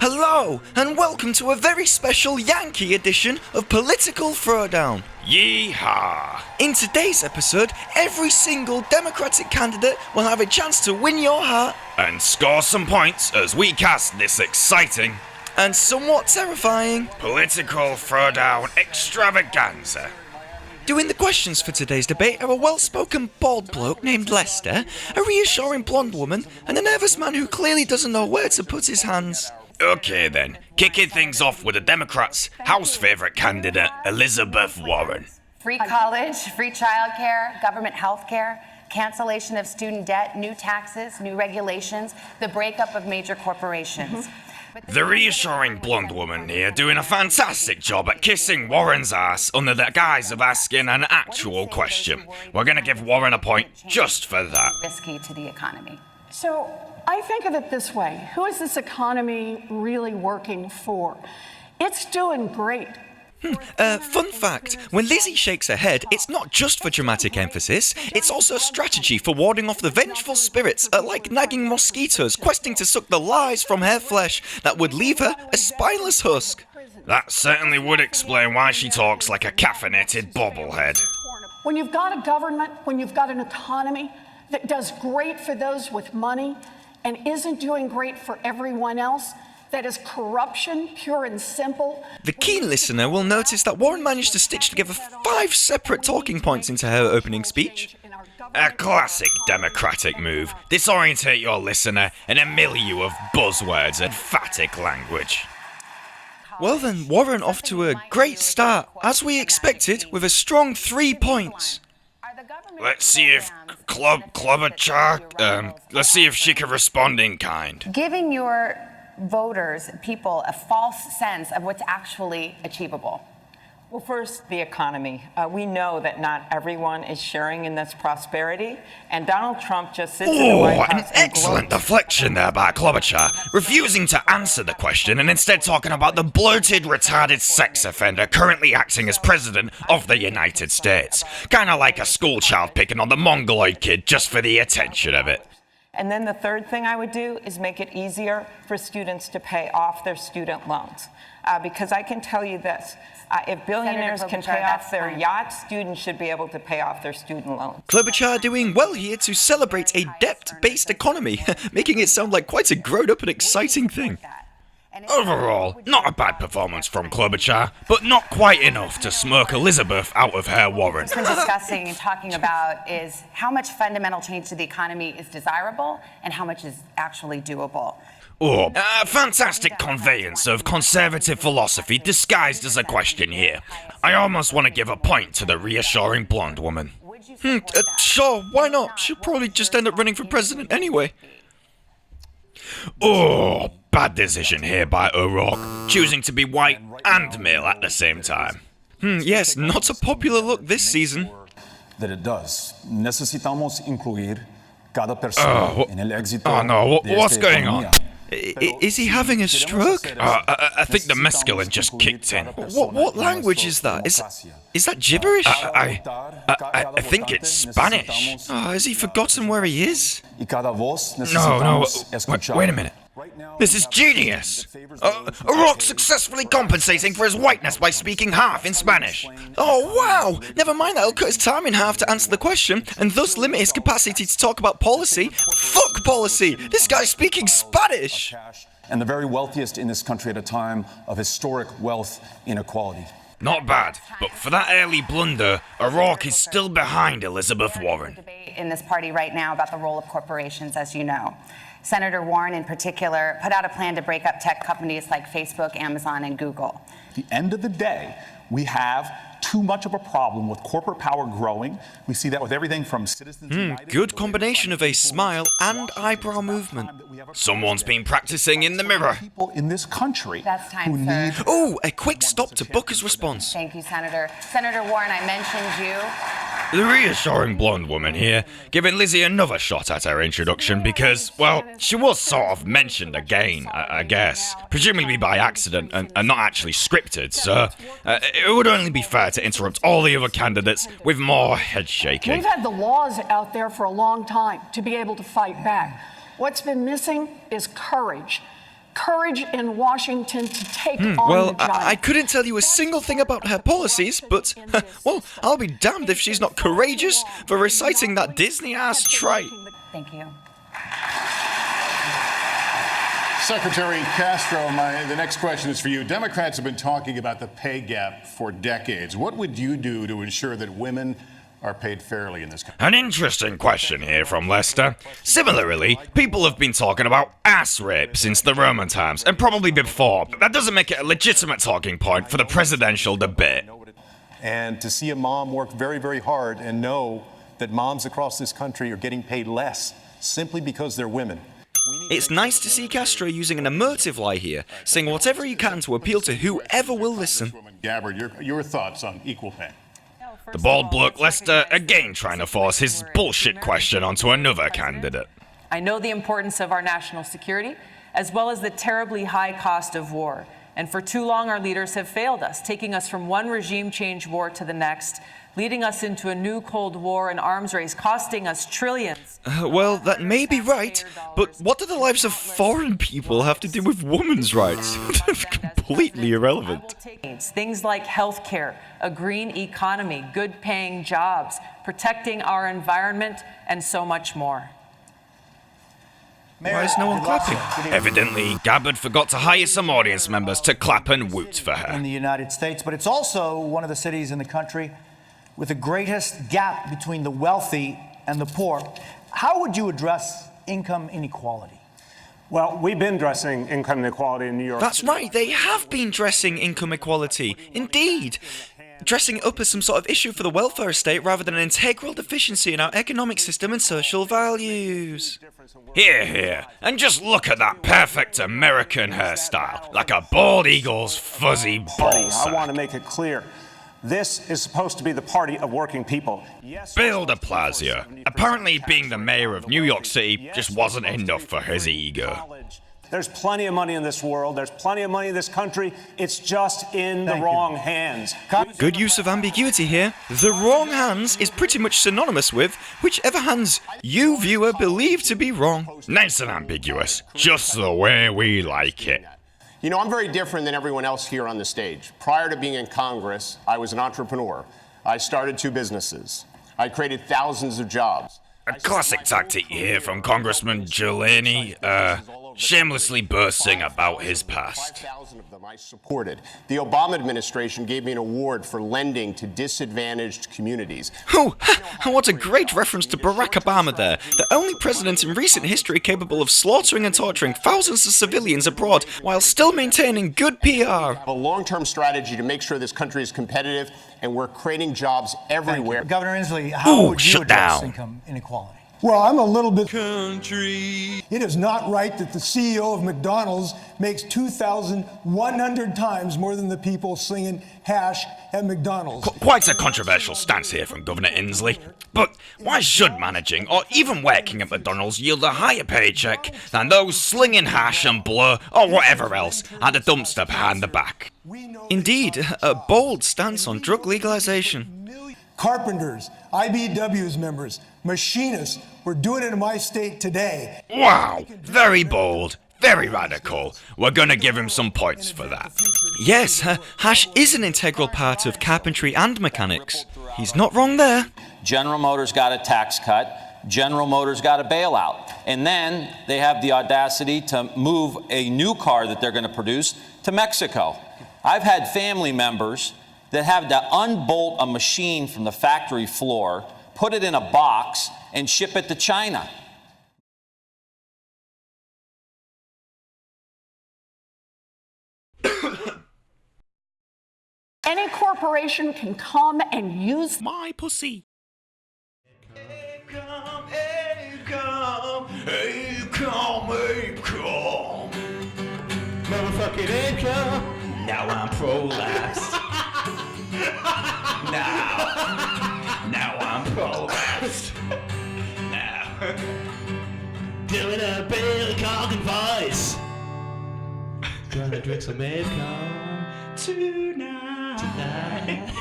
Hello, and welcome to a very special Yankee edition of Political Throwdown. Yeehaw! In today's episode, every single Democratic candidate will have a chance to win your heart and score some points as we cast this exciting and somewhat terrifying Political Throwdown extravaganza. Doing the questions for today's debate are a well-spoken bald bloke named Lester, a reassuring blonde woman, and a nervous man who clearly doesn't know where to put his hands. Okay then, kicking things off with the Democrats' House favourite candidate, Elizabeth Warren. Free college, free childcare, government health care, cancellation of student debt, new taxes, new regulations, the breakup of major corporations. The reassuring blonde woman here doing a fantastic job at kissing Warren's ass under the guise of asking an actual question. We're gonna give Warren a point just for that. Risky to the economy. So I think of it this way. Who is this economy really working for? It's doing great. Fun fact, when Lizzy shakes her head, it's not just for dramatic emphasis, it's also a strategy for warding off the vengeful spirits like nagging mosquitoes questing to suck the lies from her flesh that would leave her a spineless husk. That certainly would explain why she talks like a caffeinated bobblehead. When you've got a government, when you've got an economy that does great for those with money and isn't doing great for everyone else, that is corruption, pure and simple. The keen listener will notice that Warren managed to stitch together 5 separate talking points into her opening speech. A classic Democratic move. Disorientate your listener in a milieu of buzzwords and phatic language. Well then, Warren off to a great start, as we expected, with a strong 3 points. Let's see if let's see if she can respond in kind. Giving your voters, people, a false sense of what's actually achievable. Well, first, the economy. We know that not everyone is sharing in this prosperity, and Donald Trump just sits in the White House. An excellent deflection there by Klobuchar, refusing to answer the question and instead talking about the bloated, retarded sex offender currently acting as president of the United States. Kinda like a schoolchild picking on the mongoloid kid just for the attention of it. And then the third thing I would do is make it easier for students to pay off their student loans. Because I can tell you this, if billionaires can pay off their yachts, students should be able to pay off their student loans. Klobuchar doing well here to celebrate a debt-based economy, making it sound like quite a grown-up and exciting thing. Overall, not a bad performance from Klobuchar, but not quite enough to smirk Elizabeth out of her Warren. What we've been discussing and talking about is how much fundamental change to the economy is desirable and how much is actually doable. Oh, a fantastic conveyance of conservative philosophy disguised as a question here. I almost want to give a point to the reassuring blonde woman. Sure, why not? She'll probably just end up running for president anyway. Oh, bad decision here by O'Rourke, choosing to be white and male at the same time. Yes, not a popular look this season. That it does. Necesitamos incluir cada persona en el éxito. Oh no, what's going on? Is he having a stroke? I think the mescaline just kicked in. What language is that? Is that gibberish? I think it's Spanish. Oh, has he forgotten where he is? No, wait a minute. This is genius! O'Rourke successfully compensating for his whiteness by speaking half in Spanish. Oh, wow! Never mind that he'll cut his time in half to answer the question, and thus limit his capacity to talk about policy. Fuck policy! This guy's speaking Spanish! And the very wealthiest in this country at a time of historic wealth inequality. Not bad, but for that early blunder, O'Rourke is still behind Elizabeth Warren. Debate in this party right now about the role of corporations, as you know. Senator Warren, in particular, put out a plan to break up tech companies like Facebook, Amazon, and Google. At the end of the day, we have too much of a problem with corporate power growing. We see that with everything from Citizens United. Good combination of a smile and eyebrow movement. Someone's been practicing in the mirror. People in this country That's time, who sir. need. Oh, a quick stop to Booker's response. Thank you, Senator. Senator Warren, I mentioned you. The reassuring blonde woman here, giving Lizzy another shot at her introduction because, well, she was sort of mentioned again, I guess. Presumably by accident and not actually scripted, so it would only be fair to interrupt all the other candidates with more head shaking. We've had the laws out there for a long time to be able to fight back. What's been missing is courage. courage in Washington to take on Well, the giant. I couldn't tell you a single thing about her policies, but, well, I'll be damned if she's not courageous for reciting that Disney-ass trait. Thank you. Secretary Castro, the next question is for you. Democrats have been talking about the pay gap for decades. What would you do to ensure that women are paid fairly in this country? An interesting question here from Lester. Similarly, people have been talking about ass rape since the Roman times, and probably before, but that doesn't make it a legitimate talking point for the presidential debate. And to see a mom work very, very hard and know that moms across this country are getting paid less simply because they're women. It's nice to see Castro using an emotive lie here, saying whatever he can to appeal to whoever will listen. Gabbard, your thoughts on equal pay? The bald bloke Lester again trying to force his bullshit question onto another candidate. I know the importance of our national security, as well as the terribly high cost of war. And for too long, our leaders have failed us, taking us from one regime change war to the next, leading us into a new Cold War and arms race, costing us trillions. Well, that may be right, but what do the lives of foreign people have to do with women's rights? That's completely irrelevant. Things like healthcare, a green economy, good paying jobs, protecting our environment, and so much more. Why is no one clapping? Evidently, Gabbard forgot to hire some audience members to clap and woot for her. In the United States, but it's also one of the cities in the country with the greatest gap between the wealthy and the poor. How would you address income inequality? Well, we've been addressing income inequality in New York. That's right, they have been dressing income equality. Indeed. Dressing it up as some sort of issue for the welfare state rather than an integral deficiency in our economic system and social values. Here, here, and just look at that perfect American hairstyle, like a bald eagle's fuzzy ball sack. I want to make it clear. This is supposed to be the party of working people. Yes, Bill de Blasio. Apparently being the mayor of New York City just wasn't enough for his ego. There's plenty of money in this world. There's plenty of money in this country. It's just in the wrong hands. Good use of ambiguity here. The wrong hands is pretty much synonymous with whichever hands you, viewer, believe to be wrong. Nice and ambiguous. Just the way we like it. You know, I'm very different than everyone else here on the stage. Prior to being in Congress, I was an entrepreneur. I started 2 businesses. I created thousands of jobs. A classic tactic here from Congressman Giuliani, shamelessly boasting about his past. 5,000 of them I supported. The Obama administration gave me an award for lending to disadvantaged communities. Oh, what a great reference to Barack Obama there, the only president in recent history capable of slaughtering and torturing thousands of civilians abroad while still maintaining good PR. A long-term strategy to make sure this country is competitive, and we're creating jobs everywhere. Governor Inslee, how would you address income inequality? Well, I'm a little bit country. It is not right that the CEO of McDonald's makes 2,100 times more than the people slinging hash at McDonald's. Quite a controversial stance here from Governor Inslee. But why should managing or even working at McDonald's yield a higher paycheck than those slinging hash and blur or whatever else at a dumpster behind the back? Indeed, a bold stance on drug legalization. Carpenters, IBW's members, machinists, we're doing it in my state today. Wow, very bold, very radical. We're gonna give him some points for that. Yes, hash is an integral part of carpentry and mechanics. He's not wrong there. General Motors got a tax cut. General Motors got a bailout. And then they have the audacity to move a new car that they're gonna produce to Mexico. I've had family members that have to unbolt a machine from the factory floor, put it in a box, and ship it to China. Any corporation can come and use my pussy. Motherfucking income. Now I'm prolapsed. Now I'm prolapsed. Now. Doing a Bill Coggin voice. Gonna drink some Acorn tonight.